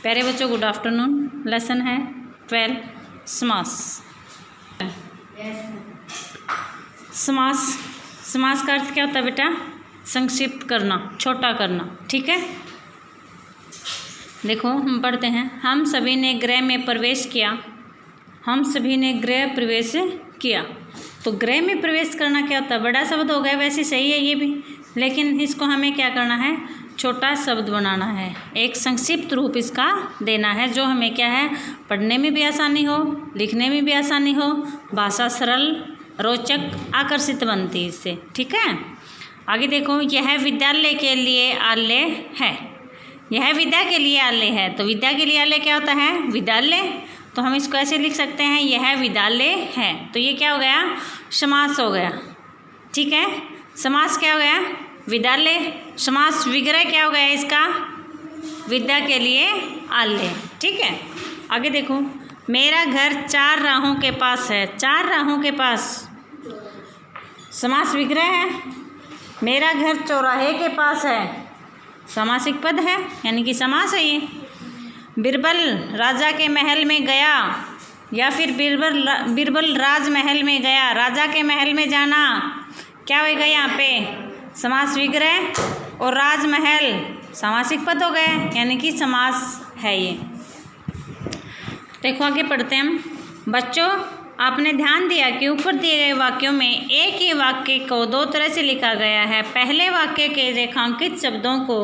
प्यारे बच्चों, good afternoon. Lesson है 12 समास। समास का अर्थ क्या होता है बेटा? संक्षिप्त करना, छोटा करना। ठीक है, देखो हम पढ़ते हैं। हम सभी ने गृह में प्रवेश किया। हम सभी ने गृह प्रवेश किया। तो गृह में प्रवेश करना क्या होता है? बड़ा शब्द हो गया, वैसे सही है ये भी, लेकिन इसको हमें क्या करना है? छोटा शब्द बनाना है, एक संक्षिप्त रूप इसका देना है, जो हमें क्या है, पढ़ने में भी आसानी हो, लिखने में भी आसानी हो, भाषा सरल, रोचक, आकर्षित बनती है इससे। ठीक है, आगे देखो। यह विद्यालय के लिए आलय है। यह विद्या के लिए आलय है। तो विद्या के लिए आलय क्या होता है? विद्यालय। तो हम इसको ऐसे लिख सकते हैं, यह विद्यालय है। तो ये क्या हो गया? समास हो गया। ठीक है, समास क्या हो गया? विद्यालय। समास विग्रह क्या हो गया इसका? विद्या के लिए आलय। ठीक है, आगे देखो। मेरा घर 4 राहों के पास है। 4 राहों के पास समास विग्रह है। मेरा घर चौराहे के पास है, समासिक पद है, यानी कि समास है ये। बिरबल राजा के महल में गया, या फिर बिरबल राजमहल में गया। राजा के महल में जाना क्या होगा यहाँ पे? समास विग्रह। और राजमहल समासिक पद हो गए, यानी कि समास है ये। देखो आगे पढ़ते हैं हम। बच्चों, आपने ध्यान दिया कि ऊपर दिए गए वाक्यों में एक ही वाक्य को 2 तरह से लिखा गया है। पहले वाक्य के रेखांकित शब्दों को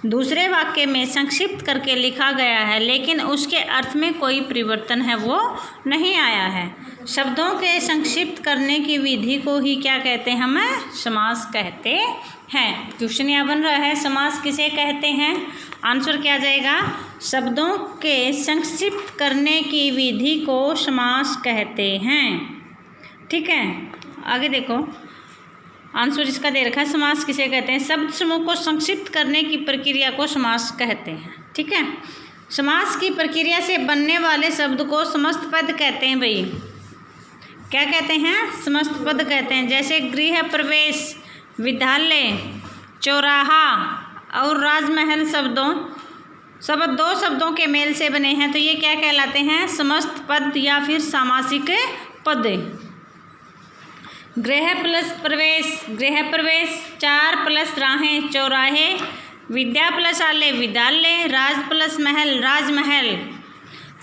दूसरे वाक्य में संक्षिप्त करके लिखा गया है, लेकिन उसके अर्थ में कोई परिवर्तन है वो नहीं आया है। शब्दों के संक्षिप्त करने की विधि को ही क्या कहते हैं? हम समास कहते हैं। क्वेश्चन यहाँ बन रहा है, समास किसे कहते हैं? आंसर क्या आ जाएगा? शब्दों के संक्षिप्त करने की विधि को समास कहते हैं। ठीक है, आगे देखो। आंसर इसका दे रखा है, समास किसे कहते हैं? शब्द समूह को संक्षिप्त करने की प्रक्रिया को समास कहते हैं। ठीक है, समास की प्रक्रिया से बनने वाले शब्द को समस्त पद कहते हैं। भाई क्या कहते हैं? समस्त पद कहते हैं। जैसे गृह प्रवेश, विद्यालय, चौराहा और राजमहल शब्द 2 शब्दों के मेल से बने हैं, तो ये क्या कहलाते हैं? समस्त पद या फिर सामासिक पद। गृह प्लस प्रवेश, गृह प्रवेश, 4 प्लस राहें, चौराहे, विद्या प्लस आलय, विद्यालय, राज प्लस महल, राजमहल।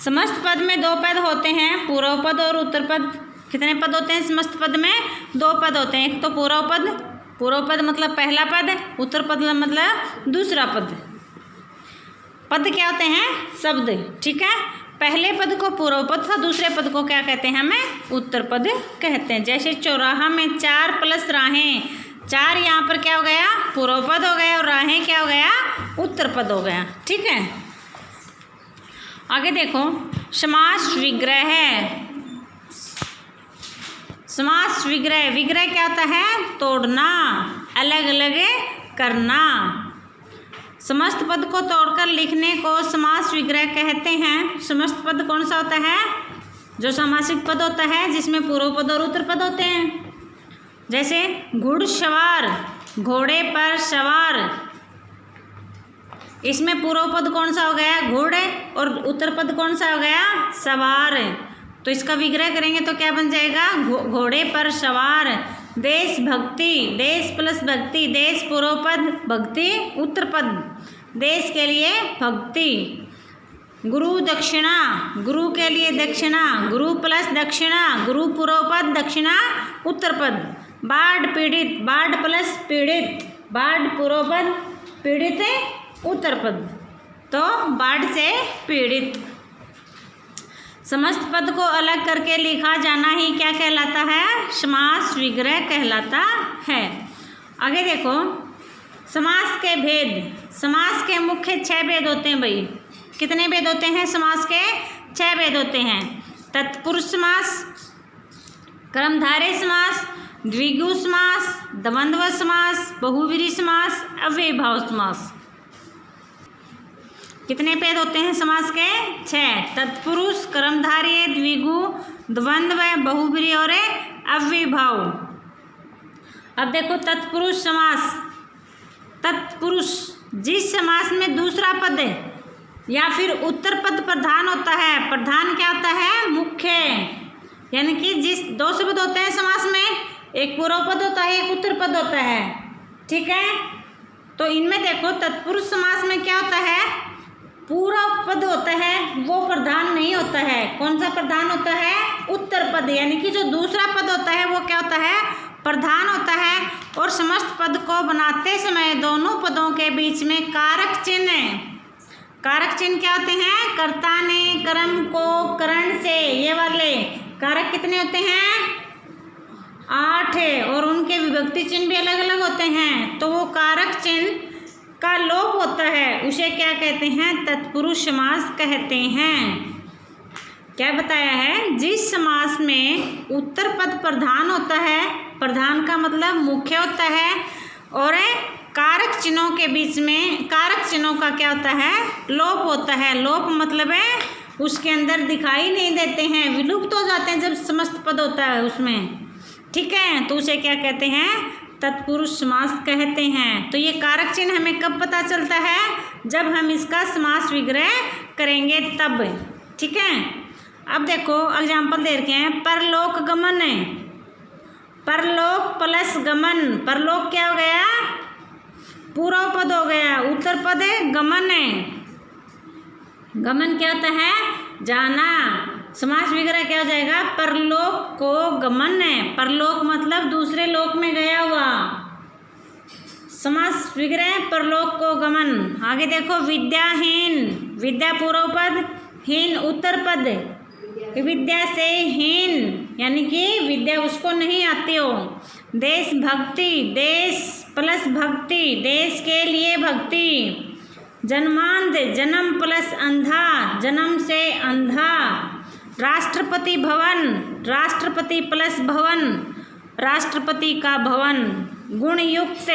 समस्त पद में 2 पद होते हैं, पूर्व पद और उत्तर पद। कितने पद होते हैं समस्त पद में? 2 पद होते हैं। एक तो पूर्व पद मतलब पहला पद, उत्तर पद मतलब दूसरा पद। पद क्या होते हैं? शब्द। ठीक है, पहले पद को पूर्व पद था, दूसरे पद को क्या कहते हैं? हमें उत्तर पद कहते हैं। जैसे चौराहा में 4 प्लस राहें, 4 यहाँ पर क्या हो गया? पूर्व पद हो गया, और राहें क्या हो गया? उत्तर पद हो गया। ठीक है, आगे देखो। समास विग्रह है। समास विग्रह, विग्रह क्या होता है? तोड़ना, अलग अलग करना। समस्त पद को तोड़कर लिखने को समास विग्रह कहते हैं। समस्त पद कौन सा होता है? जो सामासिक पद होता है, जिसमें पूर्व पद और उत्तर पद होते हैं। जैसे घुड़सवार, घोड़े पर सवार, इसमें पूर्व पद कौन सा हो गया? घोड़े, और उत्तर पद कौन सा हो गया? सवार। तो इसका विग्रह करेंगे तो क्या बन जाएगा? घोड़े पर सवार। देशभक्ति, देश प्लस भक्ति, देश पूर्व पद, भक्ति उत्तर पद, देश के लिए भक्ति। गुरु दक्षिणा, गुरु के लिए दक्षिणा, गुरु प्लस दक्षिणा, गुरु पूर्व पद, दक्षिणा उत्तर पद। बाढ़ पीड़ित, बाढ़ प्लस पीड़ित, बाढ़ पूर्व पद, पीड़ित उत्तर पद। तो बाढ़ से पीड़ित। समस्त पद को अलग करके लिखा जाना ही क्या कहलाता है? समास विग्रह कहलाता है। आगे देखो। समास के भेद। समास के मुख्य 6 भेद होते हैं। भाई कितने भेद होते हैं समास के? 6 भेद होते हैं। तत्पुरुष समास, कर्मधारय समास, द्विगु समास, द्वंद्व समास, बहुव्रीहि समास, अव्ययीभाव समास। कितने भेद होते हैं समास के? 6। तत्पुरुष, कर्मधारय, द्विगु, द्वंद्व, बहुव्रीहि और अव्ययीभाव। अब देखो तत्पुरुष समास। तत्पुरुष जिस समास में दूसरा पद या फिर उत्तर पद प्रधान होता है। प्रधान क्या होता है? मुख्य। यानी कि जिस दो शब्द होते हैं समास में, एक पूर्व पद होता है, एक उत्तर पद होता है। ठीक है, तो इनमें देखो तत्पुरुष समास में क्या होता है? पूर्व पद होता है वो प्रधान नहीं होता है। कौन सा प्रधान होता है? उत्तर पद। यानी कि जो दूसरा पद होता है वो क्या होता है? प्रधान होता है। और समस्त पद को बनाते समय दोनों पदों के बीच में कारक चिन्ह, कारक चिन्ह क्या होते हैं? कर्ता ने कर्म को करण से, ये वाले कारक कितने होते हैं? 8 है। और उनके विभक्ति चिन्ह भी अलग अलग होते हैं। तो वो कारक चिन्ह का लोप होता है, उसे क्या कहते हैं? तत्पुरुष समास कहते हैं। क्या बताया है? जिस समास में उत्तर पद प्रधान होता है, प्रधान का मतलब मुख्य होता है, और कारक चिन्हों के बीच में, कारक चिन्हों का क्या होता है? लोप होता है। लोप मतलब है उसके अंदर दिखाई नहीं देते हैं, विलुप्त हो जाते हैं जब समस्त पद होता है उसमें। ठीक है, तो उसे क्या कहते हैं? तत्पुरुष समास कहते हैं। तो ये कारक चिन्ह हमें कब पता चलता है? जब हम इसका समास विग्रह करेंगे तब। ठीक है, अब देखो एग्जाम्पल दे रखे हैं। परलोक गमन है, परलोक प्लस गमन, परलोक क्या हो गया? पूर्व पद हो गया। उत्तर पद है गमन है। गमन क्या होता है? जाना। समास विग्रह क्या हो जाएगा? परलोक को गमन है। परलोक मतलब दूसरे लोक में गया हुआ। समास विग्रह परलोक को गमन। आगे देखो विद्याहीन, विद्या पूर्व पद, हीन उत्तर पद। विद्या से हीन यानी कि विद्या उसको नहीं आती हो। देशभक्ति, देश प्लस भक्ति, देश के लिए भक्ति। जन्मांध, जन्म प्लस अंधा, जन्म से अंधा। राष्ट्रपति भवन, राष्ट्रपति प्लस भवन, राष्ट्रपति का भवन। गुण युक्त,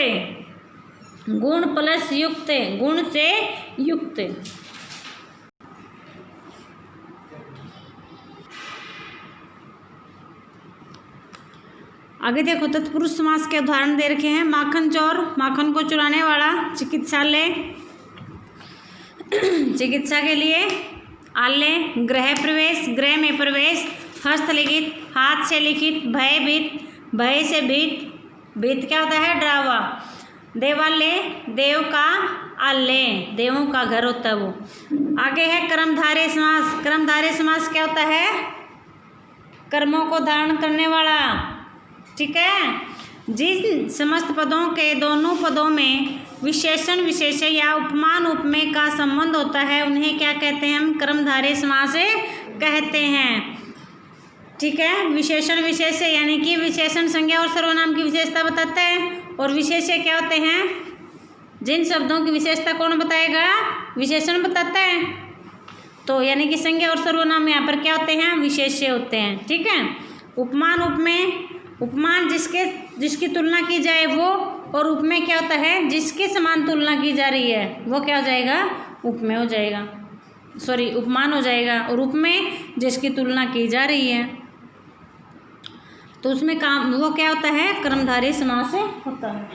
गुण प्लस युक्त, गुण से युक्त। आगे देखो तत्पुरुष समास के उदाहरण दे रखे हैं। माखन चोर, माखन को चुराने वाला। चिकित्सालय, चिकित्सा के लिए। आलय, गृह प्रवेश, गृह में प्रवेश। हस्तलिखित, हाथ से लिखित। भयभीत, भय से भीत, भीत क्या होता है? डरावा। देवालय, देव का आलय, देवों का घर होता है वो। आगे है कर्मधारय समास। कर्मधारय समास क्या होता है? कर्मों को धारण करने वाला। ठीक है, जिस समस्त पदों के दोनों पदों में विशेषण विशेष्य या उपमान उपमेय का संबंध होता है उन्हें क्या कहते हैं? हम कर्मधारय समास कहते हैं। ठीक है, विशेषण विशेष्य यानी कि विशेषण संज्ञा और सर्वनाम की विशेषता बताते हैं। और विशेष्य क्या होते हैं? जिन शब्दों की विशेषता कौन बताएगा? विशेषण बताता है। तो यानी कि संज्ञा और सर्वनाम यहाँ पर क्या होते हैं? विशेष्य होते हैं। ठीक है, उपमान उपमेय, उपमान जिसकी तुलना की जाए वो, और उपमेय क्या होता है? जिसके समान तुलना की जा रही है वो क्या हो जाएगा? उपमेय हो जाएगा, सॉरी उपमान हो जाएगा। और उपमेय जिसकी तुलना की जा रही है तो उसमें काम वो क्या होता है? कर्मधारय समास होता है।